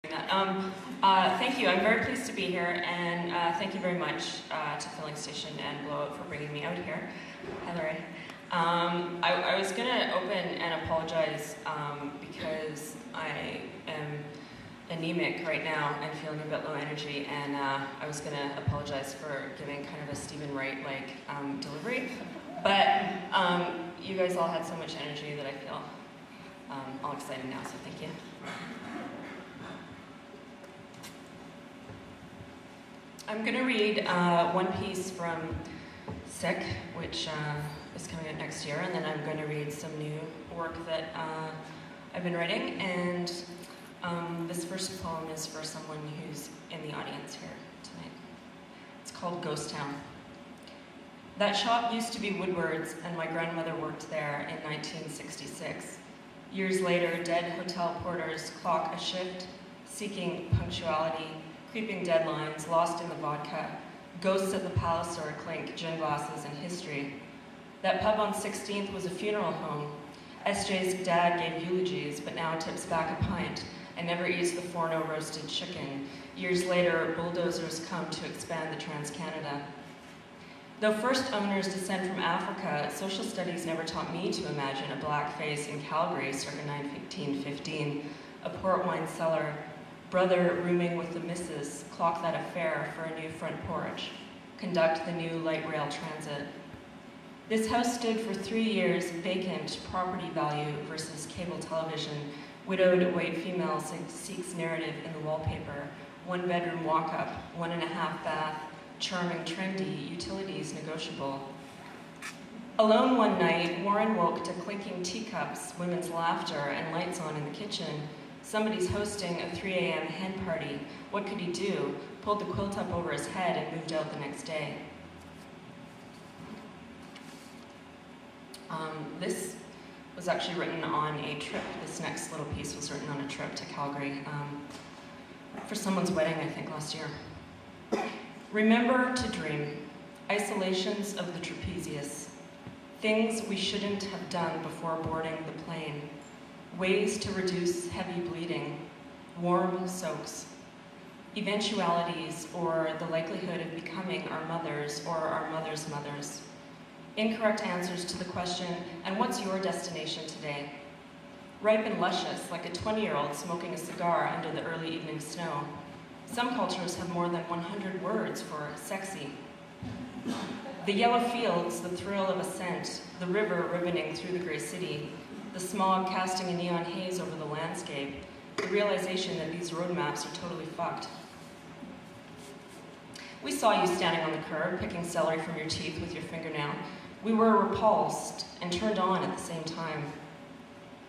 Thank you. I'm very pleased to be here, and thank you very much to Filling Station and Blow Out for bringing me out here. Hi, Larry. I was going to open and apologize because I am anemic right now and feeling a bit low energy, and I was going to apologize for giving kind of a Stephen Wright-like delivery, but you guys all had so much energy that I feel all excited now, so thank you. I'm going to read one piece from Sick, which is coming out next year, and then I'm going to read some new work that I've been writing, and this first poem is for someone who's in the audience here tonight. It's called Ghost Town. That shop used to be Woodward's, and my grandmother worked there in 1966. Years later, dead hotel porters clock a shift, seeking punctuality, creeping deadlines, lost in the vodka, ghosts at the Palliser clink gin glasses and history. That pub on 16th was a funeral home. SJ's dad gave eulogies, but now tips back a pint and never eats the Forno roasted chicken. Years later, bulldozers come to expand the Trans-Canada. Though first owners descend from Africa, social studies never taught me to imagine a black face in Calgary circa 1915, a port wine cellar, brother rooming with the missus, clock that affair for a new front porch, conduct the new light rail transit. This house stood for 3 years vacant, property value versus cable television, widowed white female seeks narrative in the wallpaper, 1 bedroom walk-up, 1.5 bath, charming trendy, utilities negotiable. Alone one night, Warren woke to clinking teacups, women's laughter, and lights on in the kitchen. Somebody's hosting a 3 a.m. hen party. What could he do? Pulled the quilt up over his head and moved out the next day. This was actually written on a trip. This next little piece was written on a trip to Calgary for someone's wedding, I think, last year. Remember to dream. Isolations of the trapezius. Things we shouldn't have done before boarding the plane. Ways to reduce heavy bleeding, warm soaks, eventualities or the likelihood of becoming our mothers or our mothers' mothers. Incorrect answers to the question, and what's your destination today? Ripe and luscious, like a 20-year-old smoking a cigar under the early evening snow. Some cultures have more than 100 words for sexy. The yellow fields, the thrill of ascent, the river ribboning through the gray city, the smog casting a neon haze over the landscape, the realization that these road maps are totally fucked. We saw you standing on the curb, picking celery from your teeth with your fingernail. We were repulsed and turned on at the same time.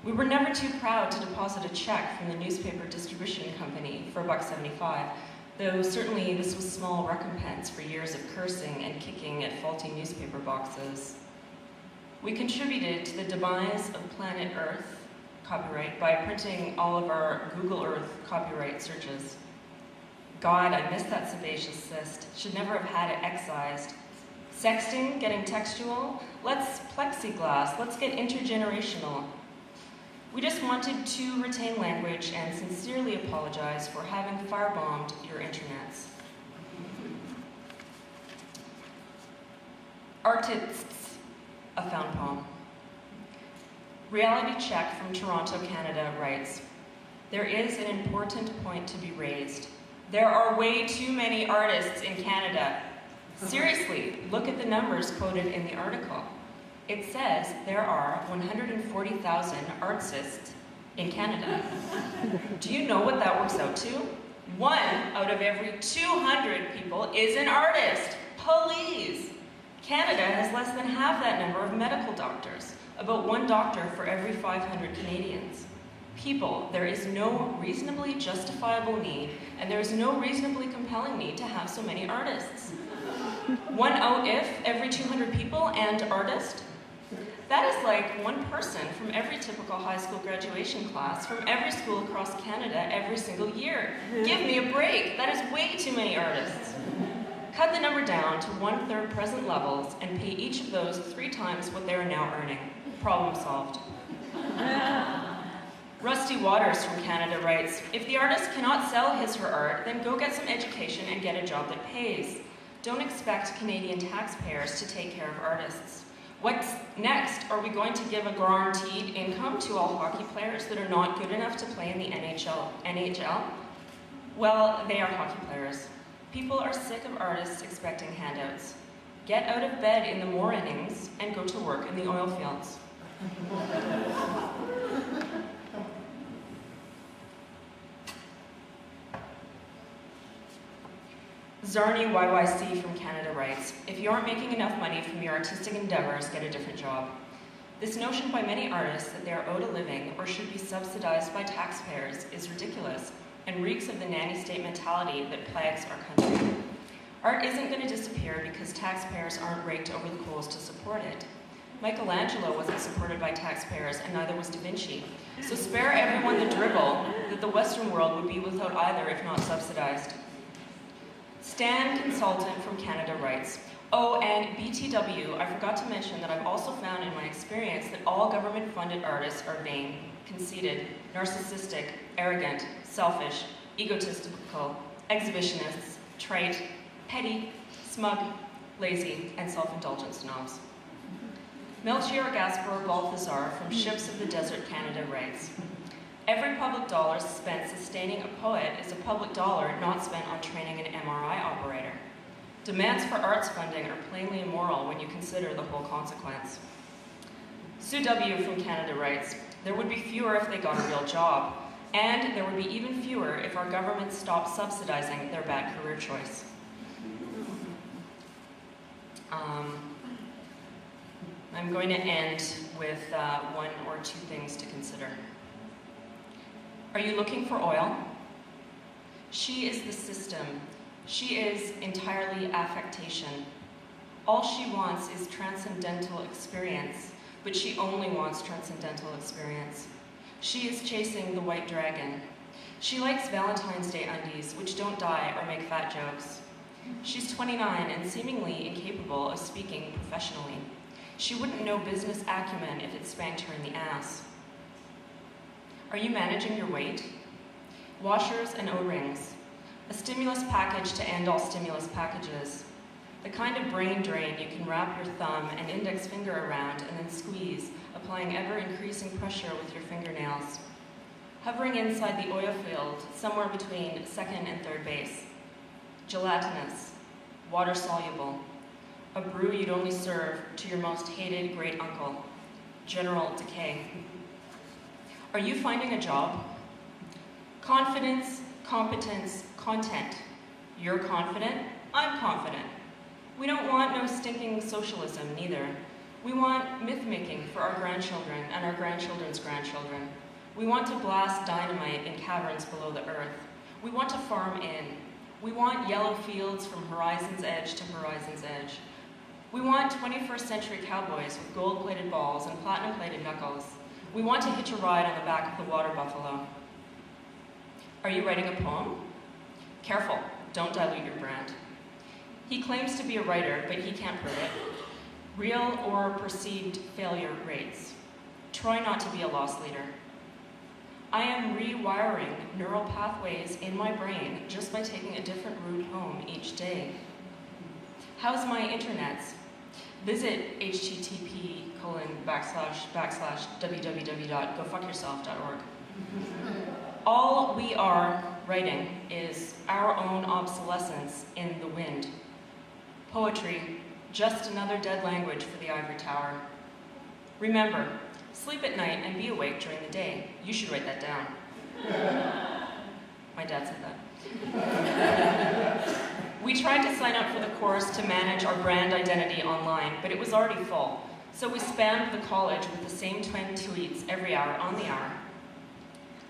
We were never too proud to deposit a check from the newspaper distribution company for $1.75, though certainly this was small recompense for years of cursing and kicking at faulty newspaper boxes. We contributed to the demise of planet Earth copyright by printing all of our Google Earth copyright searches. God, I miss that sebaceous cyst. Should never have had it excised. Sexting, getting textual. Let's plexiglass. Let's get intergenerational. We just wanted to retain language and sincerely apologize for having firebombed your internets. Artists, a found poem. Reality Check from Toronto, Canada writes, there is an important point to be raised. There are way too many artists in Canada. Seriously, look at the numbers quoted in the article. It says there are 140,000 artists in Canada. Do you know what that works out to? 1 out of every 200 people is an artist. Please. Canada has less than half that number of medical doctors, about 1 doctor for every 500 Canadians. People, there is no reasonably justifiable need, and there is no reasonably compelling need to have so many artists. 1 out if every 200 people and artist? That is like 1 person from every typical high school graduation class, from every school across Canada every single year. Give me a break. That is way too many artists. Cut the number down to 1/3 present levels and pay each of those 3 times what they are now earning. Problem solved. Rusty Waters from Canada writes, if the artist cannot sell his or her art, then go get some education and get a job that pays. Don't expect Canadian taxpayers to take care of artists. What's next? Are we going to give a guaranteed income to all hockey players that are not good enough to play in the NHL? Well, they are hockey players. People are sick of artists expecting handouts. Get out of bed in the mornings and go to work in the oil fields. Zarni YYC from Canada writes, if you aren't making enough money from your artistic endeavors, get a different job. This notion by many artists that they are owed a living or should be subsidized by taxpayers is ridiculous and reeks of the nanny state mentality that plagues our country. Art isn't going to disappear because taxpayers aren't raked over the coals to support it. Michelangelo wasn't supported by taxpayers and neither was Da Vinci. So spare everyone the dribble that the Western world would be without either if not subsidized. Stan Consultant from Canada writes, oh, and BTW, I forgot to mention that I've also found in my experience that all government-funded artists are vain, conceited, narcissistic, arrogant, selfish, egotistical, exhibitionists, trite, petty, smug, lazy, and self-indulgent snobs. Melchior Gaspar Balthazar from Ships of the Desert Canada writes, every public dollar spent sustaining a poet is a public dollar not spent on training an MRI operator. Demands for arts funding are plainly immoral when you consider the whole consequence. Sue W. from Canada writes, there would be fewer if they got a real job, and there would be even fewer if our government stopped subsidizing their bad career choice. I'm going to end with one or two things to consider. Are you looking for oil? She is the system. She is entirely affectation. All she wants is transcendental experience, but she only wants transcendental experience. She is chasing the white dragon. She likes Valentine's Day undies, which don't die or make fat jokes. She's 29 and seemingly incapable of speaking professionally. She wouldn't know business acumen if it spanked her in the ass. Are you managing your weight? Washers and O-rings. A stimulus package to end all stimulus packages. The kind of brain drain you can wrap your thumb and index finger around and then squeeze, applying ever-increasing pressure with your fingernails. Hovering inside the oil field, somewhere between second and third base. Gelatinous. Water-soluble. A brew you'd only serve to your most hated great uncle. General decay. Are you finding a job? Confidence, competence, content. You're confident, I'm confident. We don't want no stinking socialism, neither. We want myth-making for our grandchildren and our grandchildren's grandchildren. We want to blast dynamite in caverns below the earth. We want to farm in. We want yellow fields from horizon's edge to horizon's edge. We want 21st century cowboys with gold-plated balls and platinum-plated knuckles. We want to hitch a ride on the back of the water buffalo. Are you writing a poem? Careful, don't dilute your brand. He claims to be a writer, but he can't prove it. Real or perceived failure rates. Try not to be a loss leader. I am rewiring neural pathways in my brain just by taking a different route home each day. How's my internets? Visit http://www.gofuckyourself.org. All we are writing is our own obsolescence in the wind. Poetry, just another dead language for the ivory tower. Remember, sleep at night and be awake during the day. You should write that down. My dad said that. We tried to sign up for the course to manage our brand identity online, but it was already full. So we spammed the college with the same 20 tweets every hour on the hour.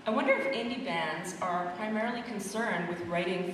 I wonder if indie bands are primarily concerned with writing